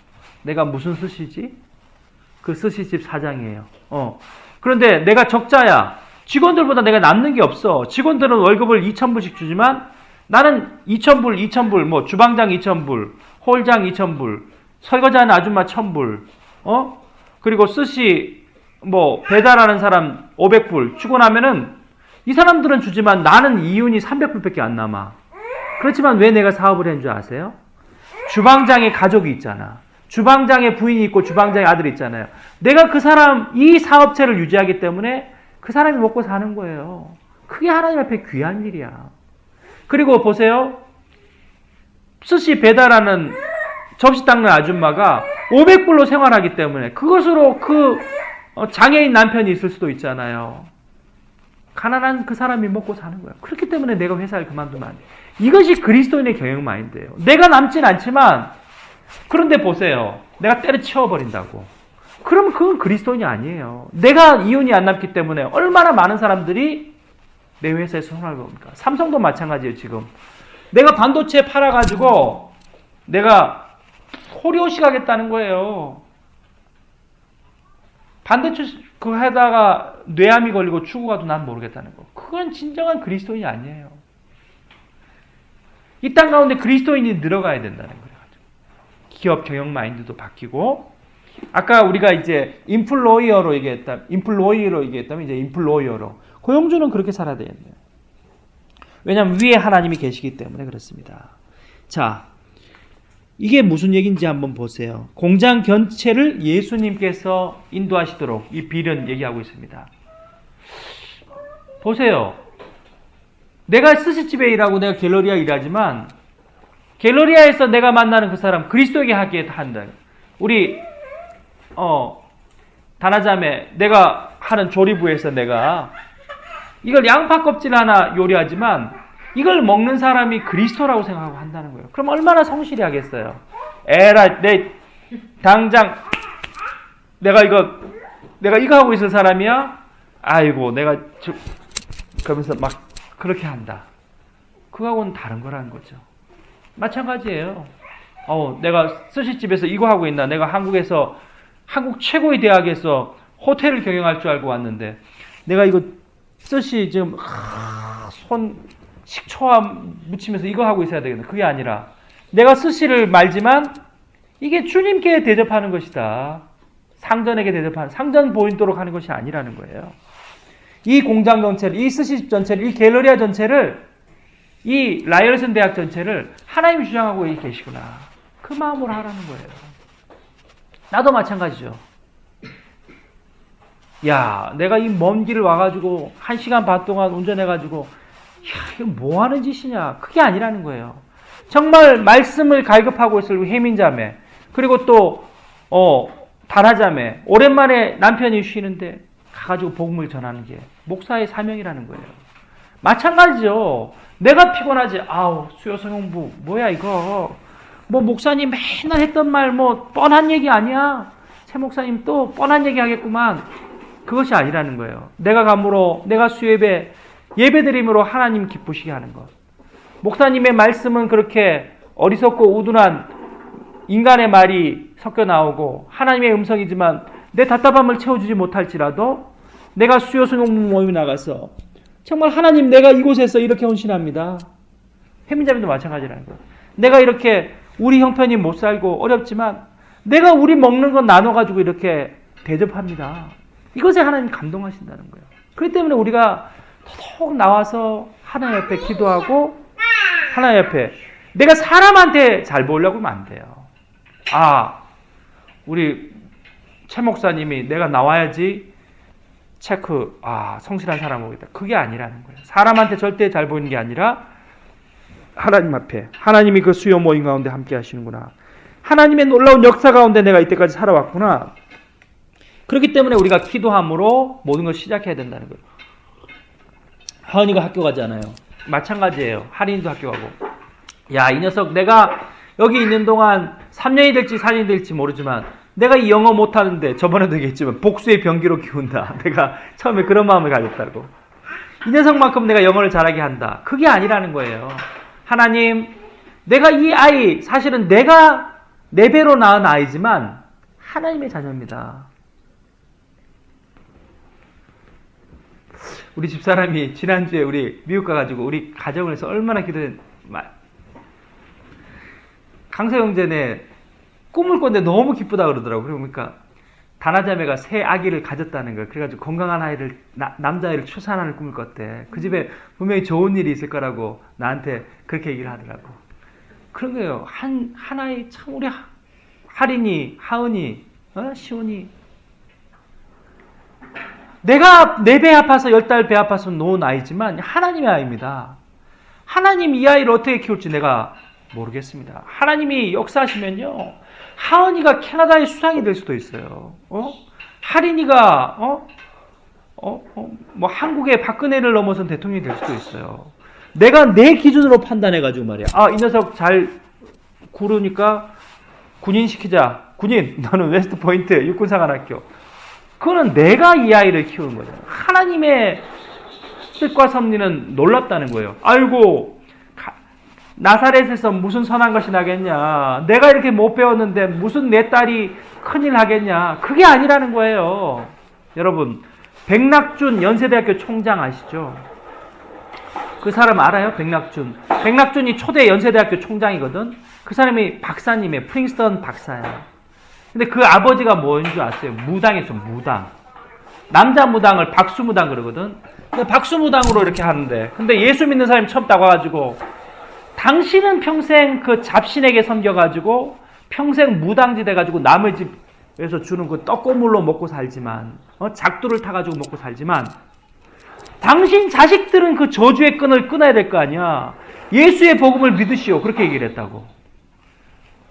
내가 무슨 스시지? 그 스시집 사장이에요. 그런데 내가 적자야. 직원들보다 내가 남는 게 없어. 직원들은 월급을 2,000불씩 주지만 나는 2,000불, 뭐 주방장 2,000불, 홀장 2,000불, 설거지하는 아줌마 1,000불, 그리고 스시 뭐 배달하는 사람 500불 주고 나면은 이 사람들은 주지만 나는 이윤이 300불밖에 안 남아. 그렇지만 왜 내가 사업을 한 줄 아세요? 주방장의 가족이 있잖아. 주방장의 부인이 있고 주방장의 아들이 있잖아요. 내가 그 사람, 이 사업체를 유지하기 때문에 그 사람이 먹고 사는 거예요. 그게 하나님 앞에 귀한 일이야. 그리고 보세요. 스시 배달하는 접시 닦는 아줌마가 500불로 생활하기 때문에 그것으로 그 장애인 남편이 있을 수도 있잖아요. 가난한 그 사람이 먹고 사는 거야. 그렇기 때문에 내가 회사를 그만두면 안 돼. 이것이 그리스도인의 경영 마인드예요. 내가 남진 않지만 그런데 보세요. 내가 때려치워버린다고. 그러면 그건 그리스도인이 아니에요. 내가 이윤이 안 남기 때문에 얼마나 많은 사람들이 내 회사에서 손해를 봅니까? 삼성도 마찬가지예요, 지금. 내가 반도체 팔아가지고 내가 호리호식 하겠다는 거예요. 반도체 그거 하다가 뇌암이 걸리고 죽어가도 난 모르겠다는 거. 그건 진정한 그리스도인이 아니에요. 이 땅 가운데 그리스도인이 늘어가야 된다는 거예요. 기업 경영 마인드도 바뀌고, 아까 우리가 이제 인플로이어로 얘기했다면 이제 인플로이어로. 고용주는 그렇게 살아야 되겠네요. 왜냐하면 위에 하나님이 계시기 때문에 그렇습니다. 자, 이게 무슨 얘기인지 한번 보세요. 공장 전체를 예수님께서 인도하시도록 이 비련 얘기하고 있습니다. 보세요. 내가 스시집에 일하고 내가 갤러리아 일하지만 갤러리아에서 내가 만나는 그 사람 그리스도에게 하기에 한다. 우리 다나자매 내가 하는 조리부에서 내가 이걸 양파 껍질 하나 요리하지만 이걸 먹는 사람이 그리스도라고 생각하고 한다는 거예요. 그럼 얼마나 성실히 하겠어요. 에라, 당장 내가 이거 하고 있을 사람이야? 아이고, 그러면서 막 그렇게 한다. 그거하고는 다른 거라는 거죠. 마찬가지예요. 내가 스시집에서 이거 하고 있나? 내가 한국 최고의 대학에서 호텔을 경영할 줄 알고 왔는데 내가 이거 스시 지금 식초와 묻히면서 이거 하고 있어야 되겠네. 그게 아니라 내가 스시를 말지만 이게 주님께 대접하는 것이다. 상전에게 대접하는, 상전 보인도록 하는 것이 아니라는 거예요. 이 공장 전체를, 이 스시집 전체를, 이 갤러리아 전체를, 이 라이얼슨 대학 전체를 하나님이 주장하고 계시구나. 그 마음으로 하라는 거예요. 나도 마찬가지죠. 야, 내가 이 먼 길을 와가지고 1시간 반 동안 운전해가지고 이거 뭐 하는 짓이냐. 그게 아니라는 거예요. 정말 말씀을 갈급하고 있을 혜민자매, 그리고 또 다나자매, 오랜만에 남편이 쉬는데 가가지고 복음을 전하는 게 목사의 사명이라는 거예요. 마찬가지죠. 내가 피곤하지. 수요성용부 뭐야 이거. 뭐 목사님 맨날 했던 말 뭐 뻔한 얘기 아니야. 최 목사님 또 뻔한 얘기 하겠구만. 그것이 아니라는 거예요. 내가 감으로, 내가 수예배, 예배드림으로 하나님 기쁘시게 하는 것. 목사님의 말씀은 그렇게 어리석고 우둔한 인간의 말이 섞여 나오고 하나님의 음성이지만 내 답답함을 채워주지 못할지라도 내가 수요성용 모임에 나가서 정말 하나님, 내가 이곳에서 이렇게 헌신합니다. 혜민자매도 마찬가지라는 거예요. 내가 이렇게 우리 형편이 못 살고 어렵지만 내가 우리 먹는 건 나눠가지고 이렇게 대접합니다. 이것에 하나님 감동하신다는 거예요. 그렇기 때문에 우리가 더더욱 나와서 하나님 옆에 기도하고 하나님 옆에 내가 사람한테 잘 보이려고 하면 안 돼요. 우리 최 목사님이 내가 나와야지 체크, 성실한 사람 오겠다. 그게 아니라는 거예요. 사람한테 절대 잘 보이는 게 아니라 하나님 앞에, 하나님이 그 수요 모임 가운데 함께 하시는구나. 하나님의 놀라운 역사 가운데 내가 이때까지 살아왔구나. 그렇기 때문에 우리가 기도함으로 모든 걸 시작해야 된다는 거예요. 하은이가 학교 가잖아요. 마찬가지예요. 하린이도 학교 가고. 야, 이 녀석 내가 여기 있는 동안 3년이 될지 4년이 될지 모르지만 내가 이 영어 못하는데 저번에도 얘기했지만 복수의 병기로 키운다. 내가 처음에 그런 마음을 가졌다고. 이 녀석만큼 내가 영어를 잘하게 한다. 그게 아니라는 거예요. 하나님, 내가 이 아이 사실은 내가 4배로 낳은 아이지만 하나님의 자녀입니다. 우리 집사람이 지난주에 우리 미국 가가지고 우리 가정을 해서 얼마나 기도했. 강서 형제네 꿈을 꿨는데 너무 기쁘다 그러더라고요. 그러니까 다나자매가 새 아기를 가졌다는 거예요. 그래가지고 건강한 아이를, 남자아이를 출산하는 꿈을 꿨대. 그 집에 분명히 좋은 일이 있을 거라고 나한테 그렇게 얘기를 하더라고. 그런 거예요. 하나의 참 우리 하린이, 하은이, 시온이. 내가 4배 아파서 10달 배 아파서 놓은 아이지만 하나님의 아이입니다. 하나님 이 아이를 어떻게 키울지 내가 모르겠습니다. 하나님이 역사하시면요, 하은이가 캐나다의 수상이 될 수도 있어요. 하린이가 뭐 한국의 박근혜를 넘어선 대통령이 될 수도 있어요. 내가 내 기준으로 판단해가지고 말이야. 이 녀석 잘 구르니까 군인 시키자. 군인, 너는 웨스트포인트 육군사관학교. 그거는 내가 이 아이를 키우는 거잖아요. 하나님의 뜻과 섭리는 놀랍다는 거예요. 아이고, 나사렛에서 무슨 선한 것이 나겠냐. 내가 이렇게 못 배웠는데 무슨 내 딸이 큰일 하겠냐. 그게 아니라는 거예요. 여러분, 백낙준 연세대학교 총장 아시죠? 그 사람 알아요? 백낙준. 백낙준이 초대 연세대학교 총장이거든. 그 사람이 박사님이에요. 프린스턴 박사야. 근데 그 아버지가 뭐인 줄 아세요? 무당이었어, 무당. 남자 무당을 박수무당 그러거든. 근데 박수무당으로 이렇게 하는데, 근데 예수 믿는 사람이 처음 딱 와가지고, 당신은 평생 그 잡신에게 섬겨가지고, 평생 무당지 돼가지고 남의 집에서 주는 그 떡고물로 먹고 살지만, 작두를 타가지고 먹고 살지만, 당신 자식들은 그 저주의 끈을 끊어야 될 거 아니야. 예수의 복음을 믿으시오. 그렇게 얘기를 했다고.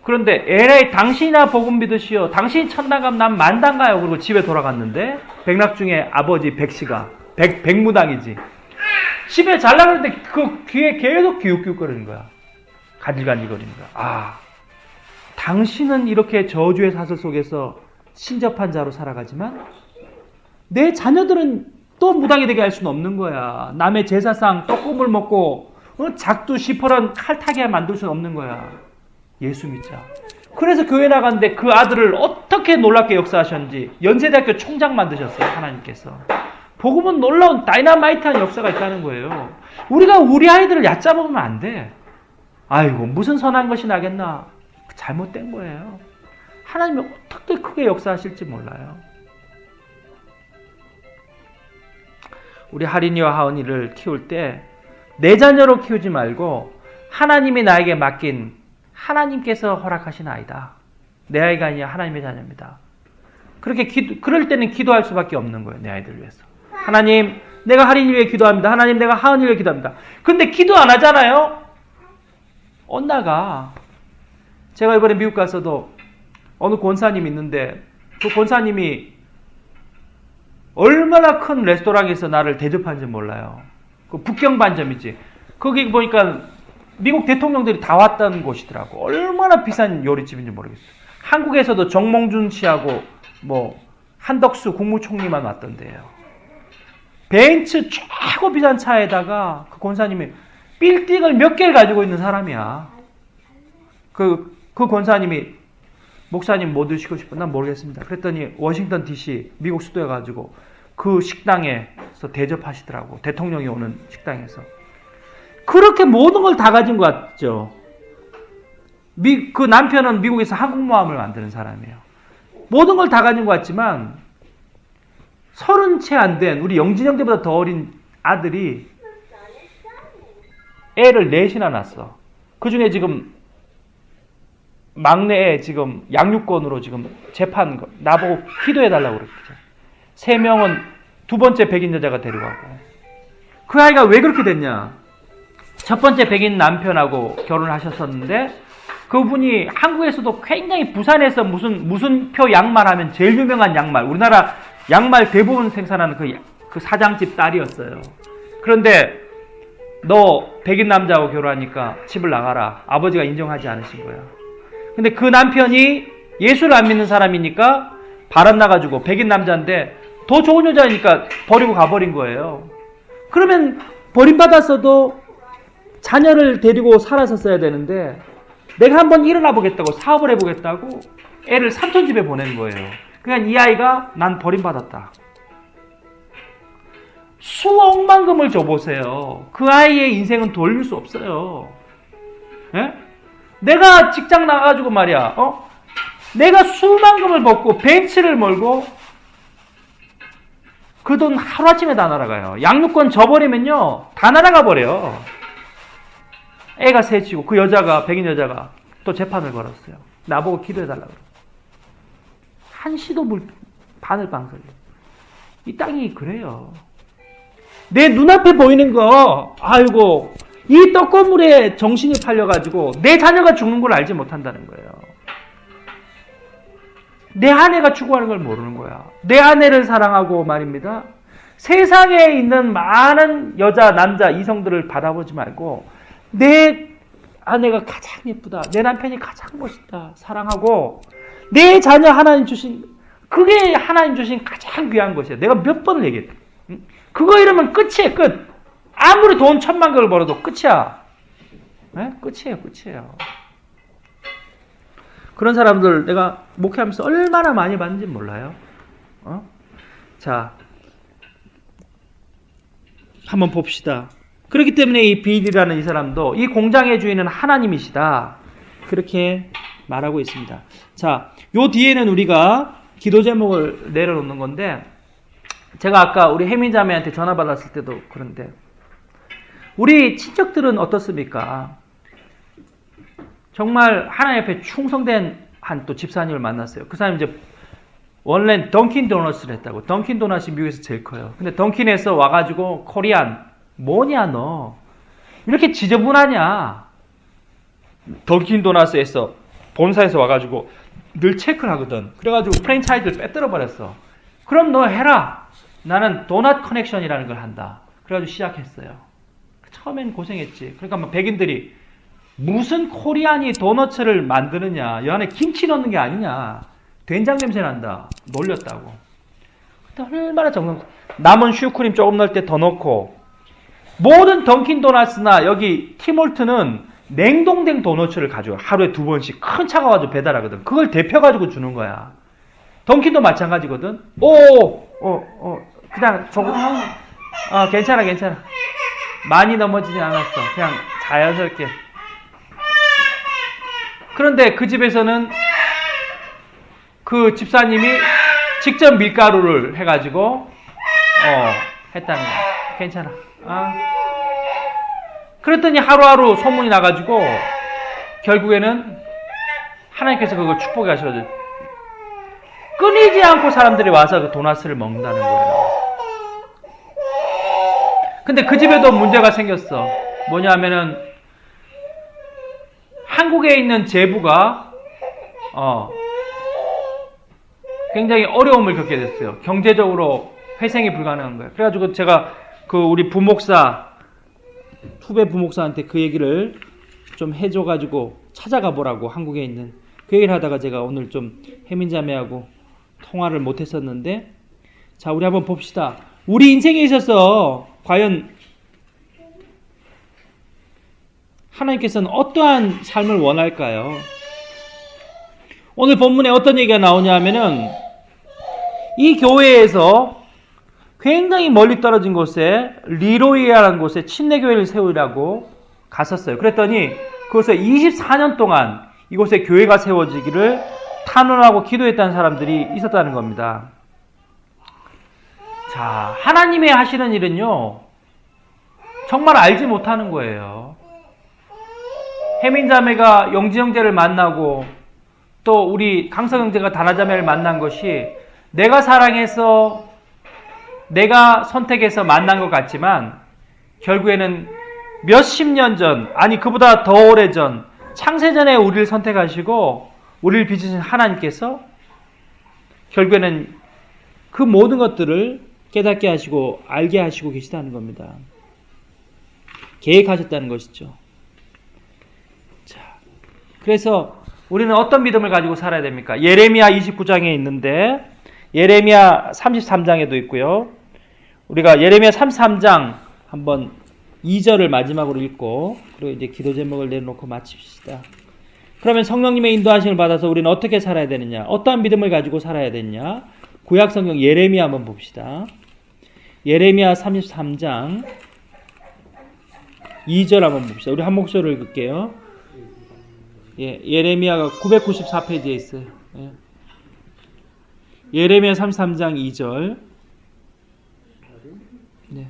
그런데 에라이 당신이나 복음 믿으시오. 당신이 천당 가면 난 만당 가요. 그리고 집에 돌아갔는데 백낙중의 아버지 백씨가 백무당이지. 집에 잘 나가는데 그 귀에 계속 기웃기웃거리는 거야. 간질간질거리는 거야. 아, 당신은 이렇게 저주의 사슬 속에서 신접한 자로 살아가지만 내 자녀들은 또 무당이 되게 할 수는 없는 거야. 남의 제사상 떡국물 먹고 작두 시퍼런 칼타게 만들 수는 없는 거야. 예수 믿자. 그래서 교회 나갔는데 그 아들을 어떻게 놀랍게 역사하셨는지 연세대학교 총장 만드셨어요. 하나님께서. 복음은 놀라운 다이너마이트한 역사가 있다는 거예요. 우리가 우리 아이들을 얕잡으면 안 돼. 아이고 무슨 선한 것이 나겠나. 잘못된 거예요. 하나님이 어떻게 크게 역사하실지 몰라요. 우리 하린이와 하은이를 키울 때 내 자녀로 키우지 말고 하나님이 나에게 맡긴 하나님께서 허락하신 아이다. 내 아이가 아니라 하나님의 자녀입니다. 그럴 때는 기도할 수밖에 없는 거예요. 내 아이들을 위해서. 하나님, 내가 하린이 위해 기도합니다. 하나님, 내가 하은이 위해 기도합니다. 근데 기도 안 하잖아요? 엇나가. 제가 이번에 미국 가서도 어느 권사님이 있는데 그 권사님이 얼마나 큰 레스토랑에서 나를 대접하는지 몰라요. 그 북경반점이지. 거기 보니까 미국 대통령들이 다 왔던 곳이더라고. 얼마나 비싼 요리집인지 모르겠어요. 한국에서도 정몽준 씨하고 뭐 한덕수 국무총리만 왔던데요. 벤츠 최고 비싼 차에다가 그 권사님이 빌딩을 몇 개를 가지고 있는 사람이야. 그 권사님이 목사님 뭐 드시고 싶어? 난 모르겠습니다. 그랬더니 워싱턴 DC 미국 수도에 가지고 그 식당에서 대접하시더라고. 대통령이 오는 식당에서. 그렇게 모든 걸 다 가진 것 같죠. 그 남편은 미국에서 한국모함을 만드는 사람이에요. 모든 걸 다 가진 것 같지만 30채 안 된 우리 영진형 때보다 더 어린 아들이 애를 넷이나 낳았어. 그 중에 지금 막내애 지금 양육권으로 지금 재판 나보고 기도해달라고 그랬죠. 3명은 두 번째 백인 여자가 데려가고. 그 아이가 왜 그렇게 됐냐? 첫 번째 백인 남편하고 결혼을 하셨었는데 그분이 한국에서도 굉장히 부산에서 무슨 표 양말 하면 제일 유명한 양말, 우리나라 양말 대부분 생산하는 그 사장집 딸이었어요. 그런데 너 백인 남자하고 결혼하니까 집을 나가라. 아버지가 인정하지 않으신 거야. 근데 그 남편이 예수를 안 믿는 사람이니까 바람 나가지고 백인 남자인데 더 좋은 여자니까 버리고 가버린 거예요. 그러면 버림받았어도 자녀를 데리고 살았었어야 되는데 내가 한번 일어나 보겠다고 사업을 해보겠다고 애를 삼촌 집에 보낸 거예요. 그러니까 이 아이가 난 버림받았다. 수억만금을 줘보세요. 그 아이의 인생은 돌릴 수 없어요. 예? 내가 직장 나가가지고 말이야. 내가 수만금을 벌고 벤츠를 몰고 그 돈 하루아침에 다 날아가요. 양육권 줘버리면요 다 날아가 버려. 애가 셋이고 그 여자가 백인 여자가 또 재판을 걸었어요. 나보고 기도해달라고. 한시도 바늘방석이에요. 이 땅이 그래요. 내 눈앞에 보이는 거 아이고 이 떡고물에 정신이 팔려가지고 내 자녀가 죽는 걸 알지 못한다는 거예요. 내 아내가 추구하는 걸 모르는 거야. 내 아내를 사랑하고 말입니다. 세상에 있는 많은 여자, 남자, 이성들을 받아보지 말고 내 아내가 가장 예쁘다. 내 남편이 가장 멋있다. 사랑하고 내 자녀 하나님 주신 그게 하나님 주신 가장 귀한 것이야. 내가 몇 번을 얘기했다. 그거 이러면 끝이에요. 끝. 아무리 돈 1,000만 그를 벌어도 끝이야. 네? 끝이에요. 그런 사람들 내가 목회하면서 얼마나 많이 봤는지 몰라요. 자, 한번 봅시다. 그렇기 때문에 이 빌이라는 이 사람도 이 공장의 주인은 하나님이시다. 그렇게 말하고 있습니다. 자, 요 뒤에는 우리가 기도 제목을 내려놓는 건데, 제가 아까 우리 혜민 자매한테 전화 받았을 때도 그런데, 우리 친척들은 어떻습니까? 정말 하나님 앞에 충성된 한 또 집사님을 만났어요. 그 사람이 이제 원래는 던킨 도넛을 했다고. 던킨 도넛이 미국에서 제일 커요. 근데 던킨에서 와가지고 코리안, 뭐냐 너? 이렇게 지저분하냐? 던킨 도넛에서 본사에서 와가지고 늘 체크를 하거든. 그래가지고 프랜차이즈를 빼들어 버렸어. 그럼 너 해라. 나는 도넛 커넥션이라는 걸 한다. 그래가지고 시작했어요. 처음엔 고생했지. 그러니까 막 백인들이 무슨 코리안이 도넛을 만드느냐. 이 안에 김치 넣는 게 아니냐. 된장 냄새 난다. 놀렸다고. 그때 얼마나 정성. 남은 슈크림 조금 넣을 때 더 넣고. 모든 던킨 도넛이나 여기 티몰트는 냉동된 도넛을 가져와. 하루에 2번씩 큰 차가 가지고 배달하거든. 그걸 데펴가지고 주는 거야. 던킨도 마찬가지거든. 그냥 조금. 괜찮아. 많이 넘어지진 않았어. 그냥 자연스럽게. 그런데 그 집에서는 그 집사님이 직접 밀가루를 해가지고 했다는 거야. 괜찮아. 그랬더니 하루하루 소문이 나가지고 결국에는 하나님께서 그걸 축복해 하셔가지고 끊이지 않고 사람들이 와서 그 도넛을 먹는다는 거예요. 근데 그 집에도 문제가 생겼어. 뭐냐면은 한국에 있는 제부가 굉장히 어려움을 겪게 됐어요. 경제적으로 회생이 불가능한 거예요. 그래가지고 제가 그 우리 부목사, 후배 부목사한테 그 얘기를 좀 해줘가지고 찾아가 보라고, 한국에 있는. 그 얘기를 하다가 제가 오늘 좀 혜민자매하고 통화를 못했었는데, 자, 우리 한번 봅시다. 우리 인생에 있어서 과연 하나님께서는 어떠한 삶을 원할까요? 오늘 본문에 어떤 얘기가 나오냐 하면은, 이 교회에서 굉장히 멀리 떨어진 곳에 리로이아라는 곳에 침례교회를 세우라고 갔었어요. 그랬더니 그곳에 24년 동안 이곳에 교회가 세워지기를 탄원하고 기도했다는 사람들이 있었다는 겁니다. 자, 하나님의 하시는 일은요, 정말 알지 못하는 거예요. 혜민 자매가 영지 형제를 만나고 또 우리 강석 형제가 다나 자매를 만난 것이 내가 사랑해서 내가 선택해서 만난 것 같지만 결국에는 몇십 년 전, 아니 그보다 더 오래전, 창세전에 우리를 선택하시고 우리를 빚으신 하나님께서 결국에는 그 모든 것들을 깨닫게 하시고 알게 하시고 계시다는 겁니다. 계획하셨다는 것이죠. 자, 그래서 우리는 어떤 믿음을 가지고 살아야 됩니까? 예레미야 29장에 있는데 예레미야 33장에도 있고요. 우리가 예레미야 33장 한번 2절을 마지막으로 읽고 그리고 이제 기도 제목을 내놓고 마칩시다. 그러면 성령님의 인도하심을 받아서 우리는 어떻게 살아야 되느냐? 어떠한 믿음을 가지고 살아야 되느냐? 구약 성경 예레미야 한번 봅시다. 예레미야 33장 2절 한번 봅시다. 우리 한 목소리를 읽을게요. 예, 예레미야가 994페이지에 있어요. 예. 예레미야 33장 2절. 네.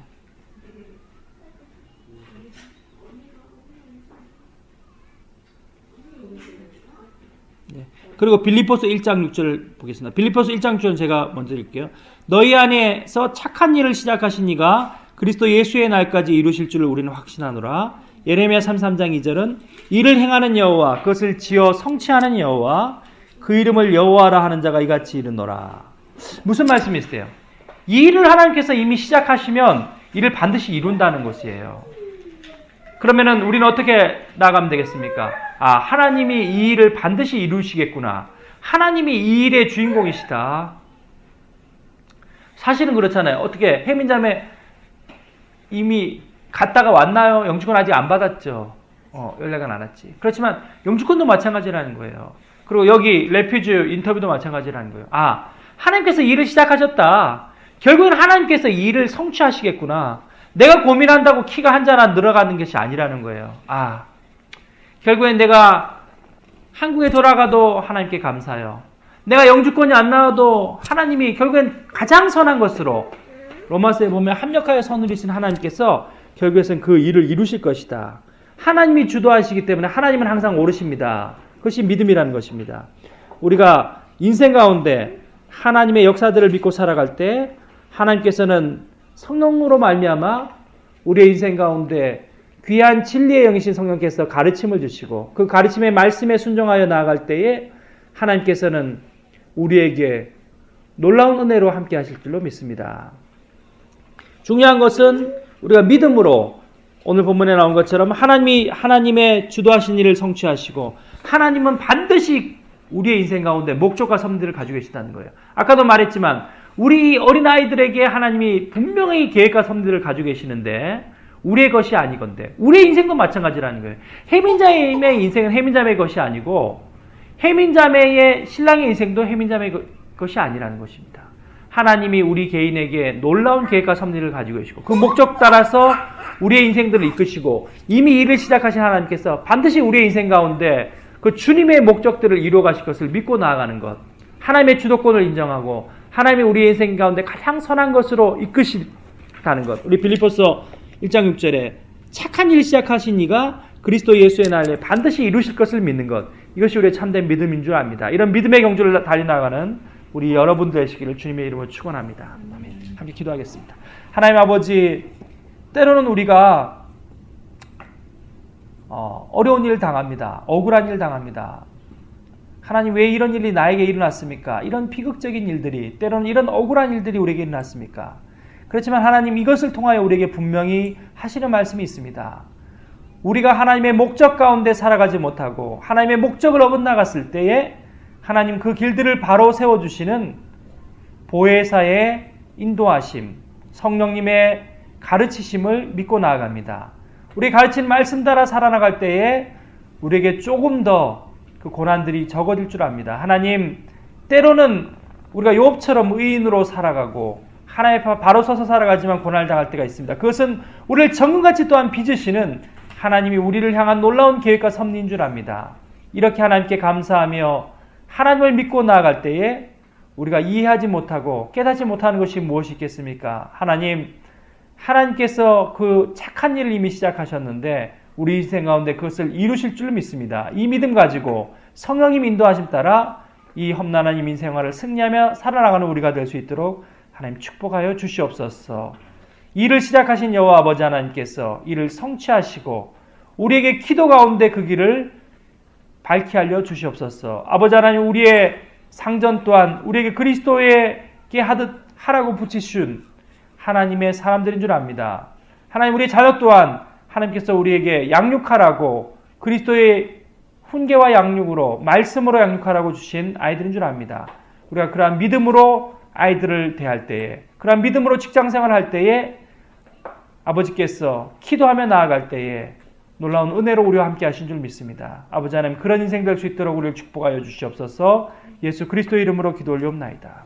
네. 그리고 빌립보서 1장 6절 보겠습니다. 빌립보서 1장 6절은 제가 먼저 읽을게요. 너희 안에서 착한 일을 시작하신 이가 그리스도 예수의 날까지 이루실 줄을 우리는 확신하노라. 예레미야 33장 2절은 이를 행하는 여호와, 그것을 지어 성취하는 여호와, 그 이름을 여호와라 하는 자가 이같이 이르노라. 무슨 말씀이 있어요? 이 일을 하나님께서 이미 시작하시면 이를 반드시 이룬다는 것이에요. 그러면은 우리는 어떻게 나가면 되겠습니까? 아, 하나님이 이 일을 반드시 이루시겠구나. 하나님이 이 일의 주인공이시다. 사실은 그렇잖아요. 어떻게 해민자매 이미 갔다가 왔나요? 영주권 아직 안 받았죠. 연락은 안 왔지. 그렇지만 영주권도 마찬가지라는 거예요. 그리고 여기 레퓨지 인터뷰도 마찬가지라는 거예요. 아, 하나님께서 일을 시작하셨다. 결국은 하나님께서 이 일을 성취하시겠구나. 내가 고민한다고 키가 한 자나 늘어가는 것이 아니라는 거예요. 아, 결국엔 내가 한국에 돌아가도 하나님께 감사해요. 내가 영주권이 안 나와도 하나님이 결국엔 가장 선한 것으로 로마서에 보면 합력하여 선을 이루신 하나님께서 결국에는 그 일을 이루실 것이다. 하나님이 주도하시기 때문에 하나님은 항상 오르십니다. 그것이 믿음이라는 것입니다. 우리가 인생 가운데 하나님의 역사들을 믿고 살아갈 때 하나님께서는 성령으로 말미암아 우리의 인생 가운데 귀한 진리의 영이신 성령께서 가르침을 주시고 그 가르침의 말씀에 순종하여 나아갈 때에 하나님께서는 우리에게 놀라운 은혜로 함께 하실 줄로 믿습니다. 중요한 것은 우리가 믿음으로 오늘 본문에 나온 것처럼 하나님의 주도하신 일을 성취하시고 하나님은 반드시 우리의 인생 가운데 목적과 섭리를 가지고 계시다는 거예요. 아까도 말했지만 우리 어린아이들에게 하나님이 분명히 계획과 섭리를 가지고 계시는데 우리의 것이 아니건데 우리의 인생도 마찬가지라는 거예요. 해민자매의 인생은 해민자매의 것이 아니고 해민자매의 신랑의 인생도 해민자매의 것이 아니라는 것입니다. 하나님이 우리 개인에게 놀라운 계획과 섭리를 가지고 계시고 그 목적 따라서 우리의 인생들을 이끄시고 이미 일을 시작하신 하나님께서 반드시 우리의 인생 가운데 그 주님의 목적들을 이루어 가실 것을 믿고 나아가는 것, 하나님의 주도권을 인정하고 하나님이 우리의 인생 가운데 가장 선한 것으로 이끄시다는 것. 우리 빌립보서 1장 6절에 착한 일 시작하신 이가 그리스도 예수의 날에 반드시 이루실 것을 믿는 것. 이것이 우리의 참된 믿음인 줄 압니다. 이런 믿음의 경주를 달려나가는 우리 여러분들 되시기를 주님의 이름으로 축원합니다. 아멘. 함께 기도하겠습니다. 하나님 아버지, 때로는 우리가 어려운 일을 당합니다. 억울한 일을 당합니다. 하나님 왜 이런 일이 나에게 일어났습니까? 이런 비극적인 일들이, 때로는 이런 억울한 일들이 우리에게 일어났습니까? 그렇지만 하나님 이것을 통하여 우리에게 분명히 하시는 말씀이 있습니다. 우리가 하나님의 목적 가운데 살아가지 못하고 하나님의 목적을 어긋나갔을 때에 하나님 그 길들을 바로 세워주시는 보혜사의 인도하심, 성령님의 가르치심을 믿고 나아갑니다. 우리 가르친 말씀 따라 살아나갈 때에 우리에게 조금 더 그 고난들이 적어질 줄 압니다. 하나님, 때로는 우리가 욥처럼 의인으로 살아가고 하나님 앞에 바로 서서 살아가지만 고난을 당할 때가 있습니다. 그것은 우리를 정금같이 또한 빚으시는 하나님이 우리를 향한 놀라운 계획과 섭리인 줄 압니다. 이렇게 하나님께 감사하며 하나님을 믿고 나아갈 때에 우리가 이해하지 못하고 깨닫지 못하는 것이 무엇이 있겠습니까? 하나님께서 그 착한 일을 이미 시작하셨는데 우리 인생 가운데 그것을 이루실 줄 믿습니다. 이 믿음 가지고 성령님 인도하심 따라 이 험난한 이민 생활을 승리하며 살아나가는 우리가 될 수 있도록 하나님 축복하여 주시옵소서. 일을 시작하신 여호와 아버지 하나님께서 이를 성취하시고 우리에게 기도 가운데 그 길을 밝히 알려 주시옵소서. 아버지 하나님, 우리의 상전 또한 우리에게 그리스도에게 하듯 하라고 붙이신 하나님의 사람들인 줄 압니다. 하나님, 우리의 자녀 또한 하나님께서 우리에게 양육하라고 그리스도의 훈계와 양육으로 말씀으로 양육하라고 주신 아이들인 줄 압니다. 우리가 그러한 믿음으로 아이들을 대할 때에, 그러한 믿음으로 직장생활을 할 때에 아버지께서 기도하며 나아갈 때에 놀라운 은혜로 우리와 함께 하신 줄 믿습니다. 아버지 하나님, 그런 인생 될 수 있도록 우리를 축복하여 주시옵소서. 예수 그리스도의 이름으로 기도 올리옵나이다.